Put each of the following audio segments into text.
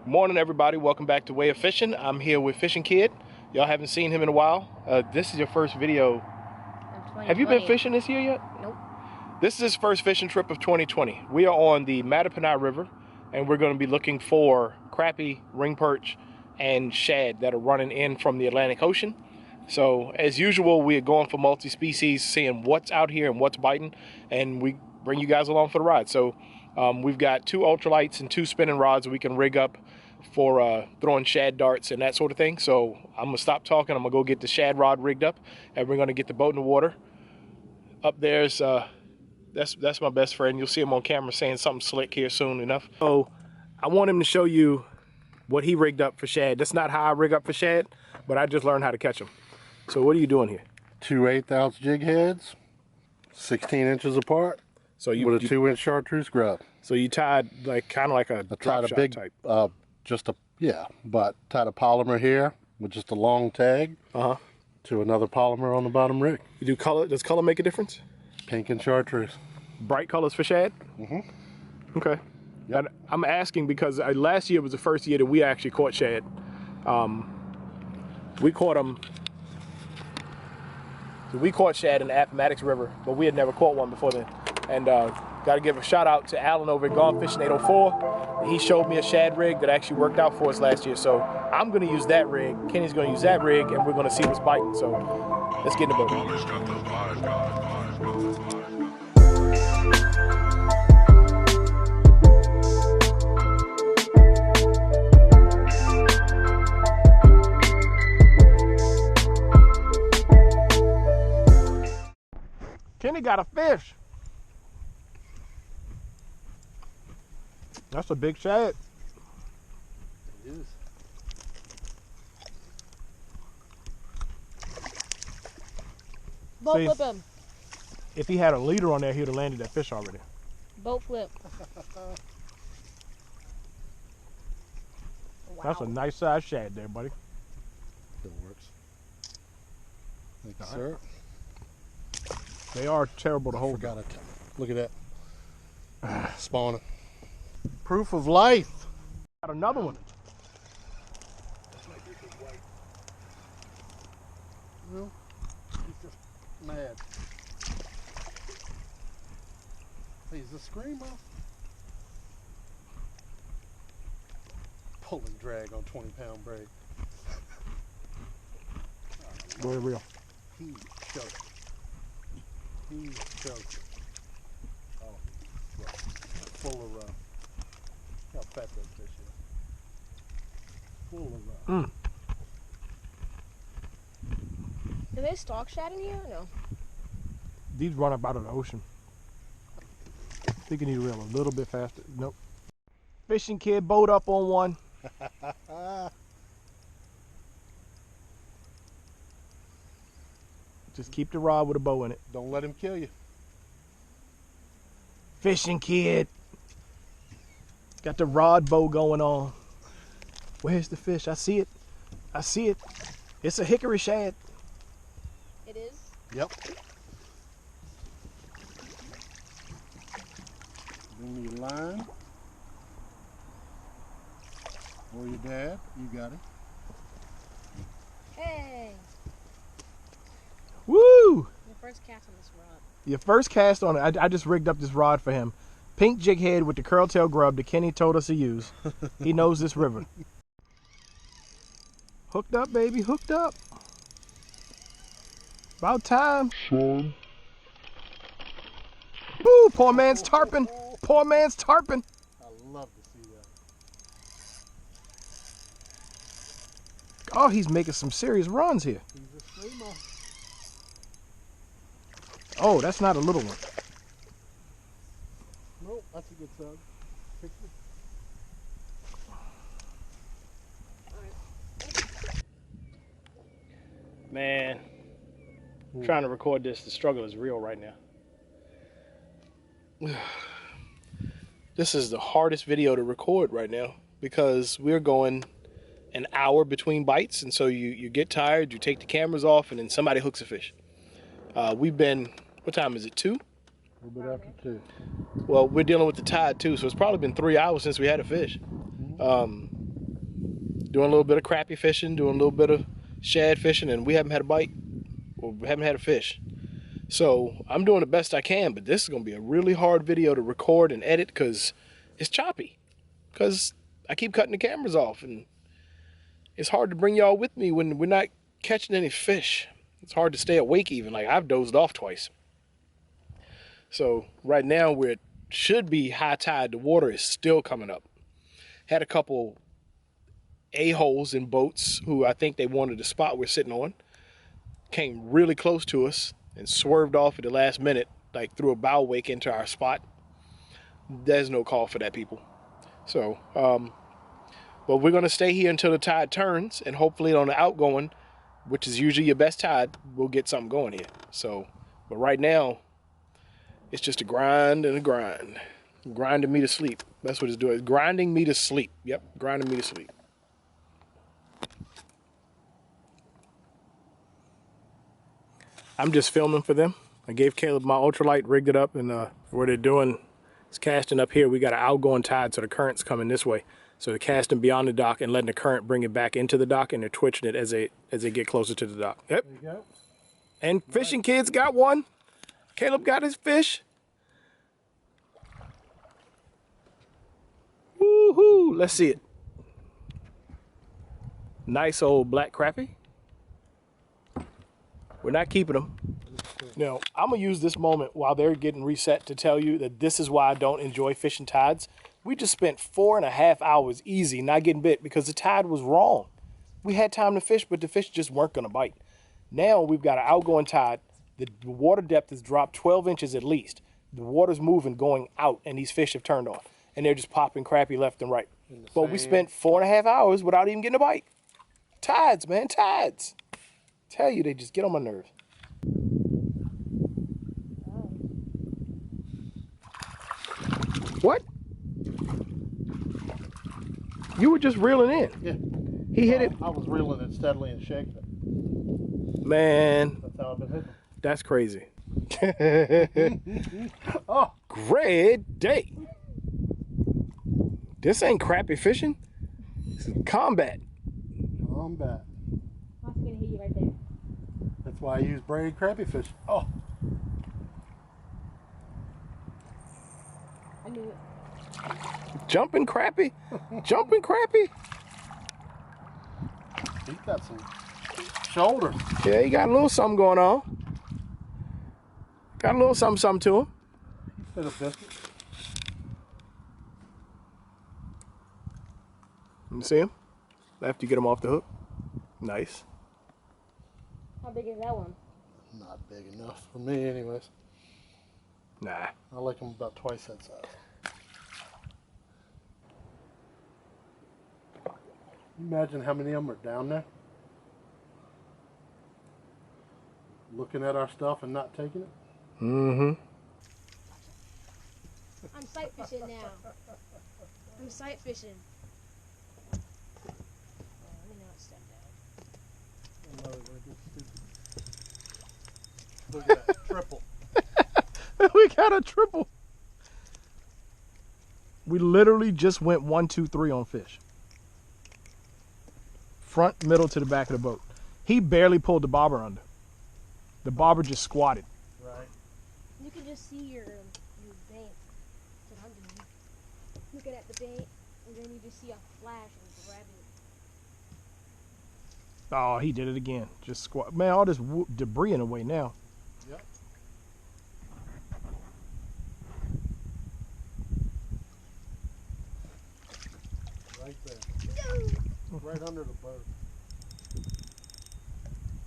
Morning, everybody. Welcome back to Way of Fishing. I'm here with Fishing Kid. Y'all haven't seen him in a while. This is your first video. Have you been fishing this year yet? Nope. This is his first fishing trip of 2020. We are on the Mattaponi River, and we're going to be looking for crappie, ring perch, and shad that are running in from the Atlantic Ocean. So, as usual, we are going for multi-species, seeing what's out here and what's biting, and we bring you guys along for the ride. So, we've got 2 ultralights and 2 spinning rods that we can rig up for throwing shad darts and that sort of thing. So I'm gonna stop talking. I'm gonna go get the shad rod rigged up, and we're gonna get the boat in the water. Up there's that's my best friend. You'll see him on camera saying something slick here soon enough. So I want him to show you what he rigged up for shad. That's not how I rig up for shad, but I just learned how to catch them. So what are you doing here? 2 1/8-ounce jig heads, 16 inches apart. So you with a 2-inch chartreuse grub. So you tied like kind of like a drop shot big type. But tied a polymer here with just a long tag to another polymer on the bottom rig. You do color? Does color make a difference? Pink and chartreuse. Bright colors for shad? Mm-hmm. Okay. Yep. And I'm asking because last year was the first year that we actually caught shad. We caught them. So we caught shad in the Appomattox River, but we had never caught one before then. And got to give a shout out to Alan over at Gone Fishing 804. He showed me a shad rig that actually worked out for us last year. So I'm going to use that rig. Kenny's going to use that rig, and we're going to see what's biting. So let's get in the boat. Homage got the vibe. Kenny got a fish. That's a big shad. It is. Boat flip him. If he had a leader on there, he would have landed that fish already. Boat flip. Wow. That's a nice size shad there, buddy. Still works. Thank you, sir. They are terrible to hold. Forgot it. Look at that. Spawning. Proof of life. Got another one. Well, he's just mad. Hey, is the scream off? Pull and drag on 20-pound braid. Very real. He's choking. He's choking. Oh, right. Full of how fat that fish is. Full of Do they stock shad in here or no? These run up out of the ocean. I think you need to reel a little bit faster. Nope. Fishing Kid boat up on one. Just keep the rod with a bow in it. Don't let him kill you. Fishing Kid. Got the rod bow going on. Where's the fish? I see it. I see it. It's a hickory shad. It is? Yep. Bring me your line. Or your dad. You got it. Hey. Woo! Your first cast on this rod. Your first cast on it. I just rigged up this rod for him. Pink jig head with the curl tail grub that Kenny told us to use. He knows this river. Hooked up, baby. Hooked up. About time. Son. Woo! Poor man's tarpon. Poor man's tarpon. I love to see that. Oh, he's making some serious runs here. He's a screamer. Oh, that's not a little one. Nope, that's a good size. Picture. Man, trying to record this, the struggle is real right now. This is the hardest video to record right now because we're going an hour between bites, and so you get tired, you take the cameras off, and then somebody hooks a fish. We've been, what time is it, 2? A little bit after 2. Well, we're dealing with the tide too, so it's probably been 3 hours since we had a fish. doing a little bit of crappie fishing, doing a little bit of shad fishing, and we haven't had a bite, or we haven't had a fish. So I'm doing the best I can, but this is gonna be a really hard video to record and edit because it's choppy. Because I keep cutting the cameras off, and it's hard to bring y'all with me when we're not catching any fish. It's hard to stay awake even. Like, I've dozed off twice. So right now we should be high tide. The water is still coming up. Had a couple a-holes in boats who I think they wanted the spot we're sitting on. Came really close to us and swerved off at the last minute, like threw a bow wake into our spot. There's no call for that, people. So, but we're gonna stay here until the tide turns, and hopefully on the outgoing, which is usually your best tide, we'll get something going here. So, but right now, it's just a grind and a grind. Grinding me to sleep. That's what it's doing. It's grinding me to sleep. Yep, grinding me to sleep. I'm just filming for them. I gave Kaleb my ultralight, rigged it up, and what they're doing is casting up here. We got an outgoing tide, so the current's coming this way. So they're casting beyond the dock and letting the current bring it back into the dock, and they're twitching it as they get closer to the dock. Yep. There you go. And fishing kids got one. Kaleb got his fish. Woohoo! Let's see it. Nice old black crappie. We're not keeping them. Now, I'm going to use this moment while they're getting reset to tell you that this is why I don't enjoy fishing tides. We just spent 4.5 hours easy not getting bit because the tide was wrong. We had time to fish, but the fish just weren't going to bite. Now we've got an outgoing tide. The water depth has dropped 12 inches at least. The water's moving, going out, and these fish have turned on. And they're just popping crappie left and right. But we spent 4.5 hours without even getting a bite. Tides, man, tides. Tell you, they just get on my nerves. What? You were just reeling in. Yeah. He hit it. I was reeling it steadily and shaking it. Man. That's how I've been hitting. That's crazy. Oh, Great day. This ain't crappie fishing. This is combat. combat. I'm gonna hit you right there. That's why I use braided crappie fish. Oh, I knew it. Jumping crappie. Jumping crappie. he's got some shoulders. Yeah, he got a little something going on. Got a little something to him. He's a biscuit. Let me see him. After you get him off the hook. Nice. How big is that one? Not big enough for me, anyways. Nah. I like them about twice that size. Imagine how many of them are down there looking at our stuff and not taking it. Mm-hmm. I'm sight fishing now. I'm sight fishing. Oh, let me not step down. Look at that, triple. We got a triple. We literally just went 1, 2, 3 on fish. Front, middle to the back of the boat. He barely pulled the bobber under. The bobber just squatted. Right. You can just see your bank. That's what I'm doing. Looking at the bank, and then you just see a flash and grab it. Oh, he did it again. Just squat. Man, all this debris in the way now. Yep. Right there. Right under the boat.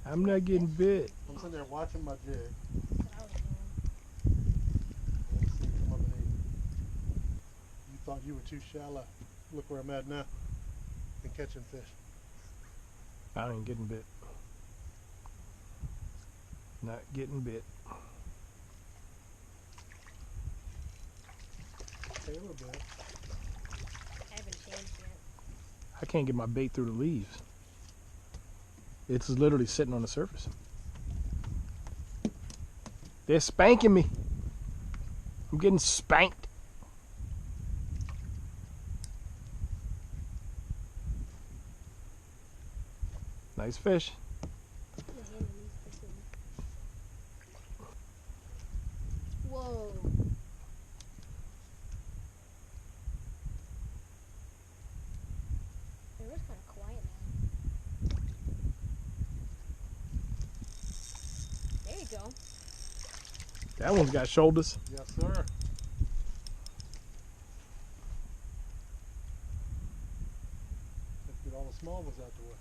I'm not getting bit. I'm sitting there watching my jig. That's what I was doing. And see it come underneath. You thought you were too shallow. Look where I'm at now. And catching fish. I ain't getting bit. Not getting bit. Okay, a little bit. I haven't changed yet. I can't get my bait through the leaves. It's literally sitting on the surface. They're spanking me. I'm getting spanked. Nice fish. Whoa. It was kind of quiet now. There you go. That one's got shoulders. Yes, sir. Let's get all the small ones out the way.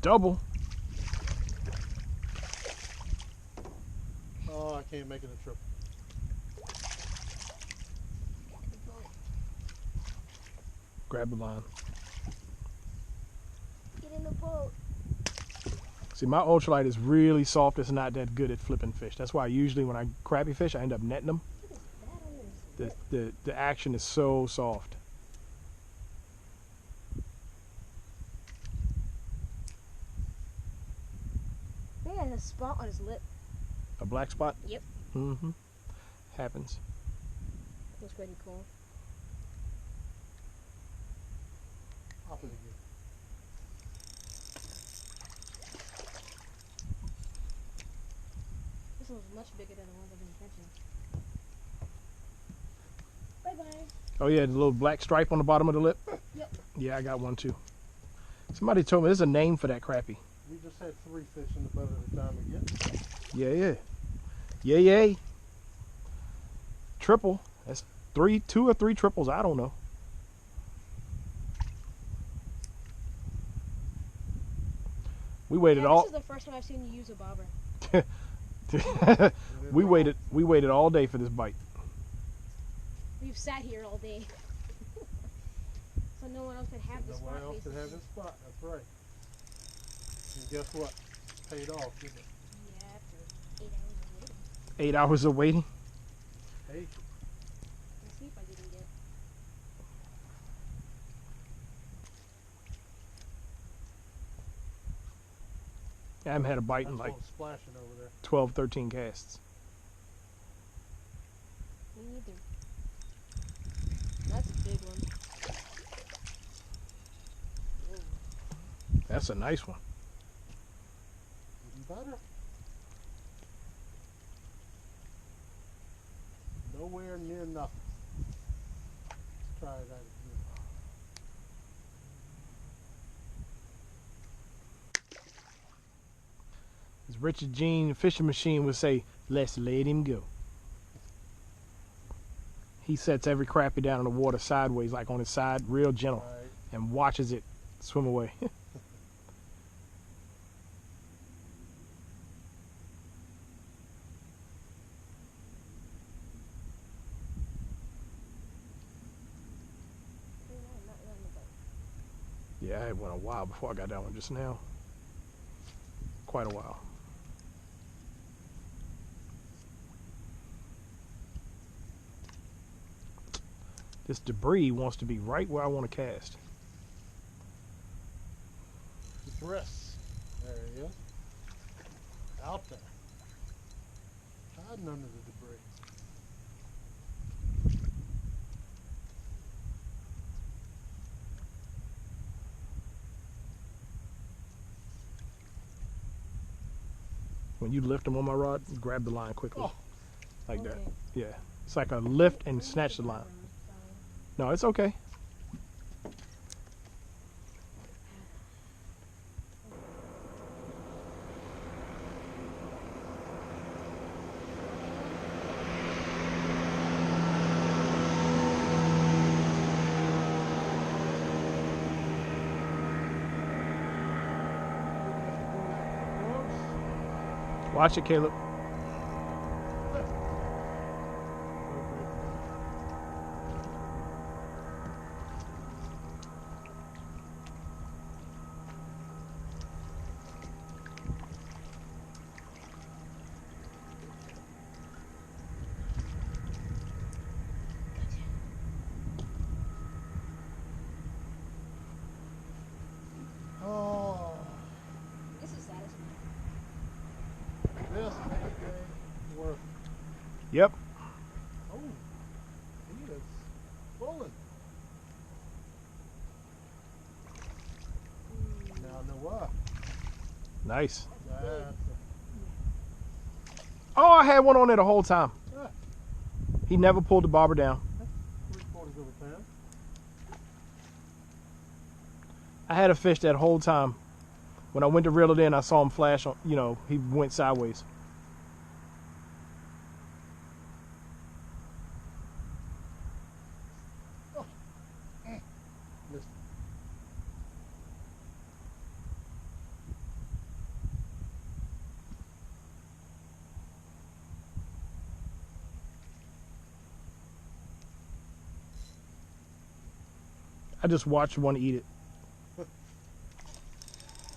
Double. Oh, I can't make it a triple. Grab the line. Get in the boat. See, my ultralight is really soft. It's not that good at flipping fish. That's why usually when I crappie fish, I end up netting them. The action is so soft. I think there's a spot on his lip. A black spot? Yep. Mm-hmm. Happens. That's pretty cool. Hop it again. This one's much bigger than the ones I've been catching. Bye-bye. Oh yeah, the little black stripe on the bottom of the lip? Yep. Yeah, I got one too. Somebody told me there's a name for that crappie. We just had 3 fish in the boat at a time again. Yeah. Yay. Triple. That's 2 or 3 triples. I don't know. We waited This is the first time I've seen you use a bobber. we waited all day for this bite. We've sat here all day. So no one else can have this No spot. one else could have this spot. That's right. And guess what? Paid off, didn't it? Yeah, after 8 hours of waiting. 8 hours of waiting. Hey. Let's see if I didn't get. I haven't had a bite in That's like one splashing over there. 12, 13 casts. Me neither. That's a big one. Whoa. That's a nice one. Even better. Nowhere near nothing. Let's try that again. As Richard Jean, the fishing machine, would say, let's let him go. He sets every crappie down in the water sideways, like on his side, real gentle, Right. and watches it swim away. Yeah, it went a while before I got that one just now. Quite a while. This debris wants to be right where I want to cast. Just rest. There he is. Out there. Hiding under the debris. When you lift them on my rod, grab the line quickly. Oh. Like that. Okay. Yeah. It's like a lift and snatch the line. No, it's okay. Watch it, Caleb. Oh, This is satisfying. this is worth. Yep. Oh, he is Nice. Oh, I had one on there the whole time. He never pulled the bobber down. 3/4 of a pound. I had a fish that whole time. When I went to reel it in, I saw him flash on, you know, he went sideways. I just watched one eat it.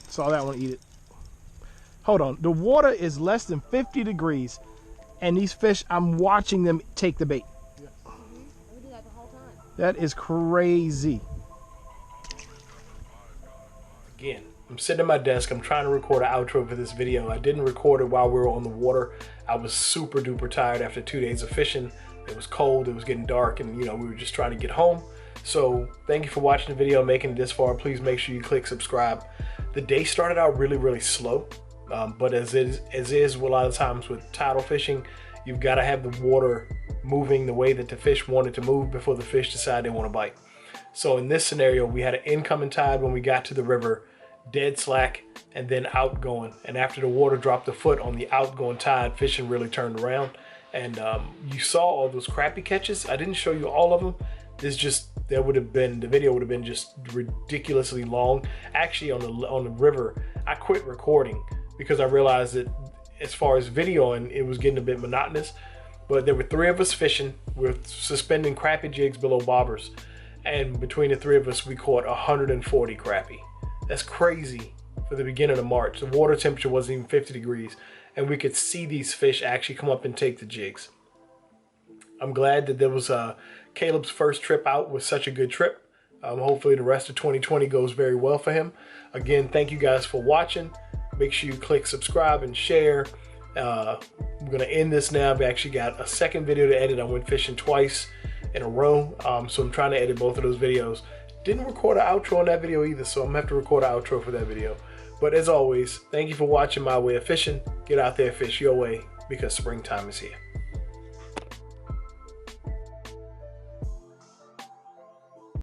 Saw that one eat it. Hold on. The water is less than 50 degrees. And these fish, I'm watching them take the bait. Yes. We do that the whole time. That is crazy. Again, I'm sitting at my desk. I'm trying to record an outro for this video. I didn't record it while we were on the water. I was super duper tired after 2 days of fishing. It was cold. It was getting dark. And, you know, we were just trying to get home. So thank you for watching the video, making it this far. Please make sure you click subscribe. The day started out really slow, but as is a lot of times with tidal fishing, you've got to have the water moving the way that the fish want it to move before the fish decide they want to bite. So in this scenario, we had an incoming tide when we got to the river, dead slack, and then outgoing. And after the water dropped a foot on the outgoing tide, fishing really turned around. And you saw all those crappie catches. I didn't show you all of them. The video would have been just ridiculously long. Actually, on the river, I quit recording because I realized that as far as videoing, it was getting a bit monotonous. But there were 3 of us fishing. We're suspending crappie jigs below bobbers, and between the 3 of us, we caught 140 crappie. That's crazy for the beginning of March. The water temperature wasn't even 50 degrees, and we could see these fish actually come up and take the jigs. I'm glad that there was Caleb's first trip out was such a good trip. Hopefully the rest of 2020 goes very well for him. Again, thank you guys for watching. Make sure you click subscribe and share. I'm going to end this now. I've actually got a second video to edit. I went fishing twice in a row, so I'm trying to edit both of those videos. Didn't record an outro on that video either, so I'm going to have to record an outro for that video. But as always, thank you for watching My Way of Fishing. Get out there, fish your way, because springtime is here.